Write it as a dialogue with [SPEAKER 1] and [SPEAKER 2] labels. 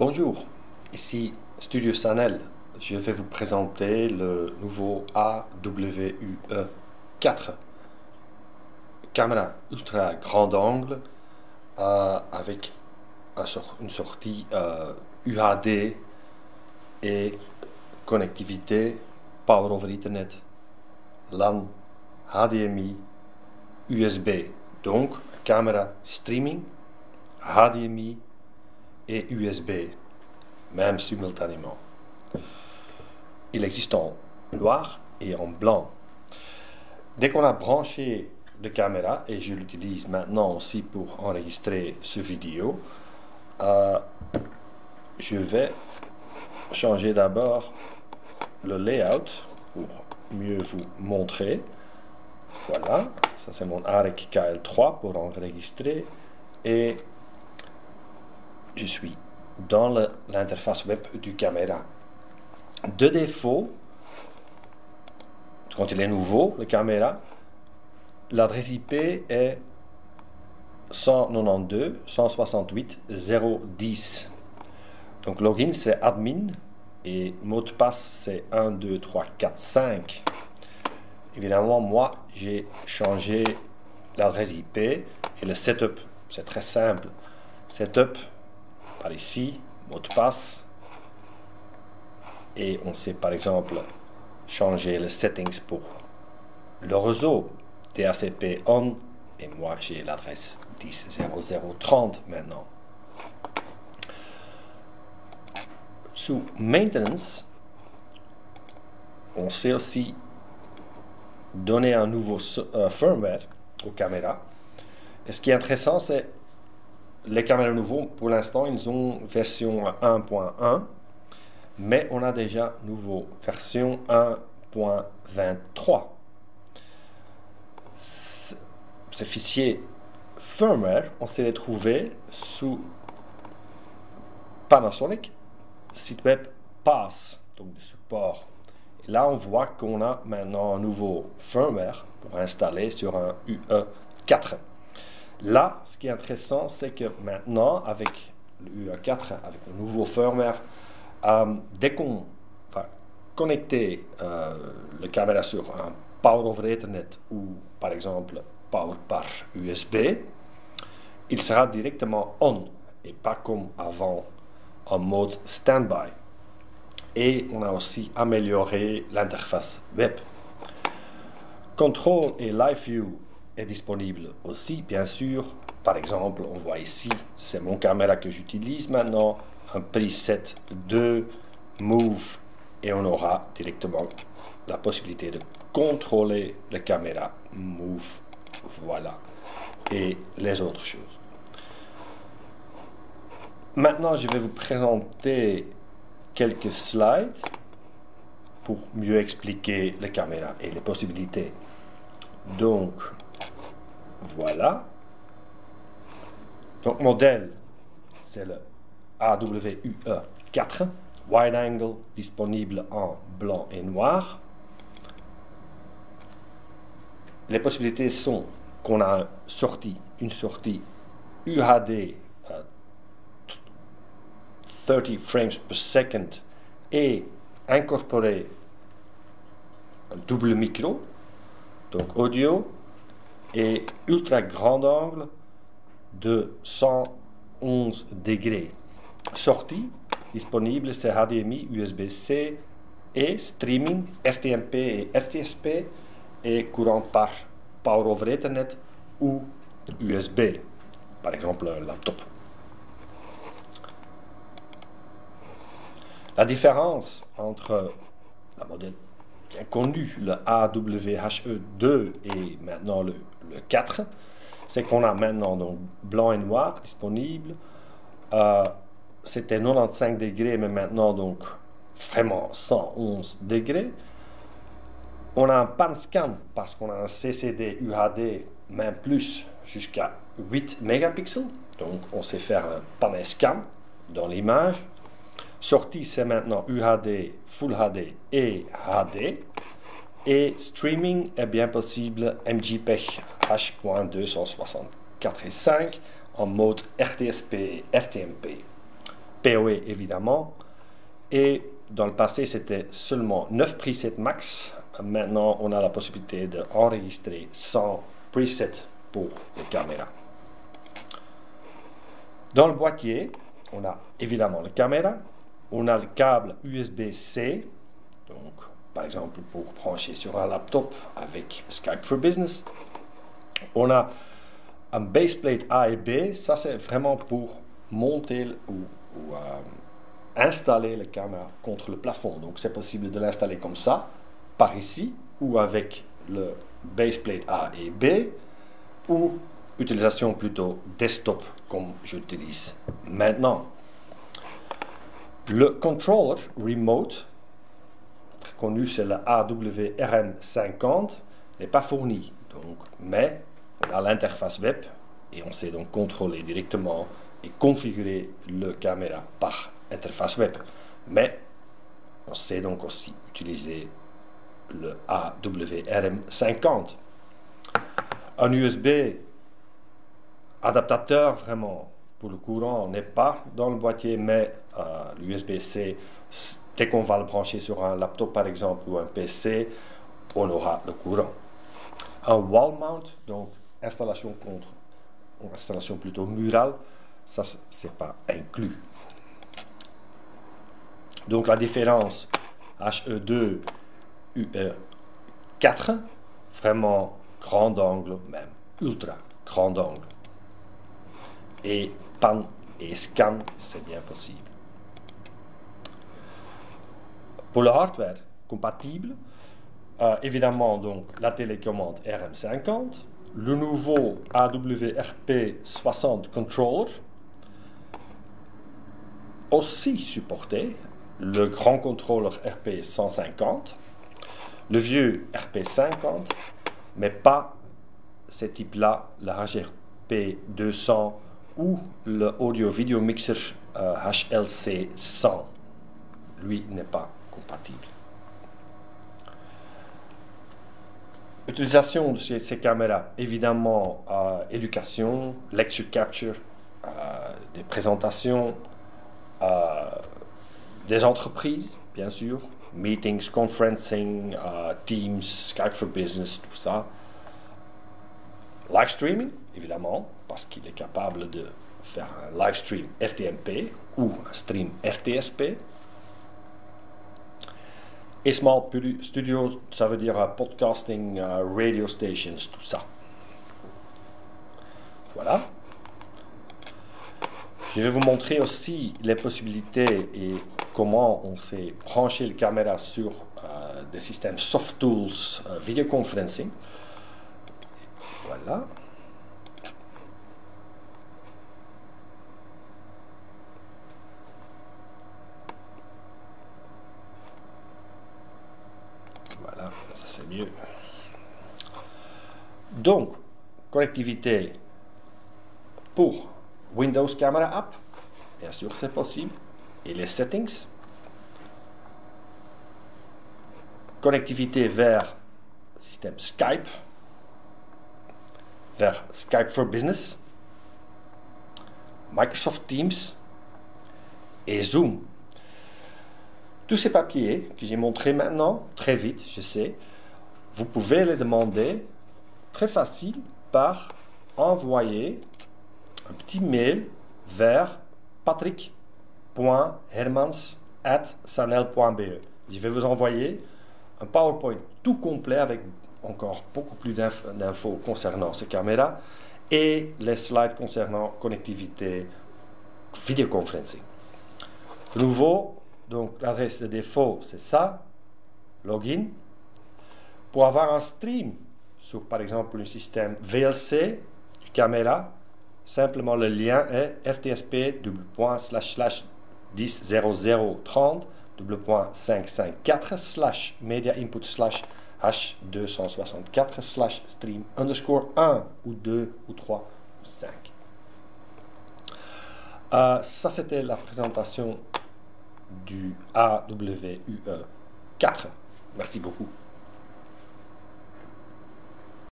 [SPEAKER 1] Bonjour, ici Studio Sanel. Je vais vous présenter le nouveau AWUE4, caméra ultra grand angle avec une sortie UHD et connectivité Power over Ethernet, LAN, HDMI, USB. Donc, caméra streaming, HDMI et USB, même simultanément. Il existe en noir et en blanc. Dès qu'on a branché la caméra, et je l'utilise maintenant aussi pour enregistrer ce vidéo, je vais changer d'abord le layout pour mieux vous montrer. Voilà, ça c'est mon AREC KL3 pour enregistrer, et je suis dans l'interface web du caméra. De défaut, quand il est nouveau, la caméra, l'adresse IP est 192.168.0.10. Donc login c'est admin et mot de passe c'est 1, 2, 3, 4, 5. Évidemment, moi j'ai changé l'adresse IP et le setup. C'est très simple. Setup par ici, mot de passe, et on sait par exemple changer les settings pour le réseau DHCP on, et moi j'ai l'adresse 10.0.0.30 maintenant. Sous maintenance, on sait aussi donner un nouveau firmware aux caméras, et ce qui est intéressant, c'est les caméras nouveaux, pour l'instant, ils ont version 1.1, mais on a déjà nouveau version 1.23. Ces fichiers firmware, on s'est les trouvé sous Panasonic, site web PASS, donc de support. Et là, on voit qu'on a maintenant un nouveau firmware pour installer sur un UE4. Là, ce qui est intéressant, c'est que maintenant, avec le UE4, avec le nouveau firmware, dès qu'on va connecter la caméra sur un Power over Ethernet ou par exemple Power par USB, il sera directement on et pas comme avant en mode standby. Et on a aussi amélioré l'interface web. Control et Live View est disponible aussi, bien sûr. Par exemple, on voit ici, c'est mon caméra que j'utilise maintenant, un preset de Move, et on aura directement la possibilité de contrôler la caméra Move, voilà, et les autres choses. Maintenant, je vais vous présenter quelques slides pour mieux expliquer la caméra et les possibilités. Donc, voilà. Donc, modèle, c'est le AWUE4, wide angle, disponible en blanc et noir. Les possibilités sont qu'on a une sortie UHD 30 frames per second et incorporer un double micro, donc audio, et ultra grand angle de 111 degrés. Sortie disponible, c'est HDMI, USB-C et streaming, RTMP et RTSP, et courant par Power over Ethernet ou USB, par exemple un laptop. La différence entre le modèle bien connu, le AWHE2 et maintenant le 4, c'est qu'on a maintenant donc blanc et noir disponible. C'était 95 degrés, mais maintenant donc vraiment 111 degrés. On a un pan scan parce qu'on a un CCD UHD, même plus, jusqu'à 8 mégapixels. Donc on sait faire un pan scan dans l'image. Sortie, c'est maintenant UHD, Full HD et HD. Et streaming est bien possible MJPEG H.264 et 5 en mode RTSP et RTMP. PoE évidemment. Et dans le passé, c'était seulement 9 presets max. Maintenant, on a la possibilité d'enregistrer 100 presets pour les caméras. Dans le boîtier, on a évidemment la caméra. On a le câble USB-C, donc par exemple pour brancher sur un laptop avec Skype for Business. On a un baseplate A et B, ça c'est vraiment pour monter ou installer la caméra contre le plafond. Donc c'est possible de l'installer comme ça, par ici, ou avec le baseplate A et B, ou utilisation plutôt desktop comme j'utilise maintenant. Le controller remote, très connu, c'est le AWRM50, n'est pas fourni. Donc, mais on a l'interface web et on sait donc contrôler directement et configurer le caméra par interface web. Mais on sait donc aussi utiliser le AWRM50. Un USB adaptateur vraiment pour le courant n'est pas dans le boîtier, mais l'USB-C, dès qu'on va le brancher sur un laptop par exemple ou un PC, on aura le courant. Un wall mount, donc installation plutôt murale, ça c'est pas inclus. Donc la différence HE2 UE4, vraiment grand angle, même ultra grand angle. Et pan et scan, c'est bien possible. Pour le hardware compatible, évidemment donc la télécommande RM50, le nouveau AWRP60 controller, aussi supporté, le grand contrôleur RP150, le vieux RP50, mais pas ce type-là, le HRP200 ou le audio video mixer HLC100. Lui n'est pas compatible. Utilisation de ces caméras, évidemment, éducation, lecture capture, des présentations, des entreprises, bien sûr, meetings, conferencing, Teams, Skype for Business, tout ça. Live streaming, évidemment, parce qu'il est capable de faire un live stream RTMP ou un stream RTSP. Et Small Studios, ça veut dire podcasting, radio stations, tout ça. Voilà. Je vais vous montrer aussi les possibilités et comment on sait brancher la caméra sur des systèmes soft tools video conferencing. Voilà. Voilà, ça c'est mieux. Donc, connectivité pour Windows Camera App, bien sûr c'est possible, et les settings. Connectivité vers système Skype, vers Skype for Business, Microsoft Teams et Zoom. Tous ces papiers que j'ai montrés maintenant, très vite, je sais, vous pouvez les demander très facile par envoyer un petit mail vers patrick.hermans@sanel.be. Je vais vous envoyer un PowerPoint tout complet avec encore beaucoup plus d'infos concernant ces caméras et les slides concernant connectivité vidéoconferencing. De nouveau, donc l'adresse de défaut c'est ça, login. Pour avoir un stream sur par exemple un système VLC caméra, simplement le lien est rtsp://10.0030.554/ media-input/h264/stream_1 ou 2 ou 3 ou 5. Ça c'était la présentation du AWUE 4. Merci beaucoup.